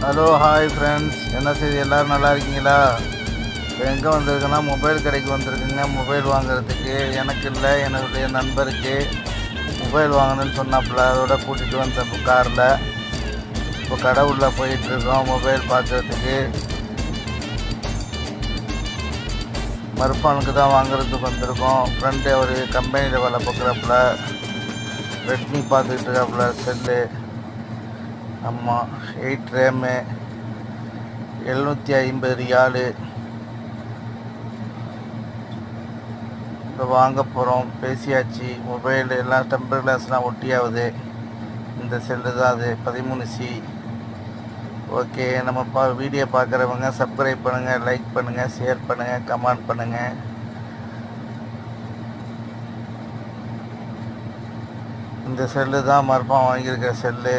Hello hi friends, என்ன செய்தி? எல்லோரும் நல்லா இருக்கீங்களா? இப்போ எங்கே வந்திருக்குன்னா மொபைல் கடைக்கு வந்திருக்குங்க. மொபைல் வாங்குறதுக்கு எனக்கு இல்லை, என்னுடைய நண்பருக்கு மொபைல் வாங்கணும்னு சொன்னாப்புல. அதோட கூட்டிகிட்டு வந்த காரில் இப்போ கடை உள்ளே போயிட்டுருக்கோம் மொபைல் பார்க்குறதுக்கு. மருப்பானுக்கு தான் வாங்குறதுக்கு வந்திருக்கோம். ஃப்ரெண்டு ஒரு கம்பெனியில் வேலை பார்க்குறாப்புல. ரெட்மி பார்த்துக்கிட்டு இருக்காப்புல செல்லு. ஆமாம், 8 ரேமு, 750 ரியாலு. இப்போ வாங்க போகிறோம். பேசியாச்சு. மொபைல் எல்லாம் டெம்பர் கிளாஸ்லாம் ஒட்டியாகுது. இந்த செல்லு தான் அது 13C. ஓகே, நம்ம வீடியோ பார்க்குறவங்க சப்ஸ்கிரைப் பண்ணுங்கள், லைக் பண்ணுங்கள், ஷேர் பண்ணுங்கள், கமெண்ட் பண்ணுங்கள். இந்த செல்லு தான் மறுபடியும் வாங்கியிருக்கிற செல்லு.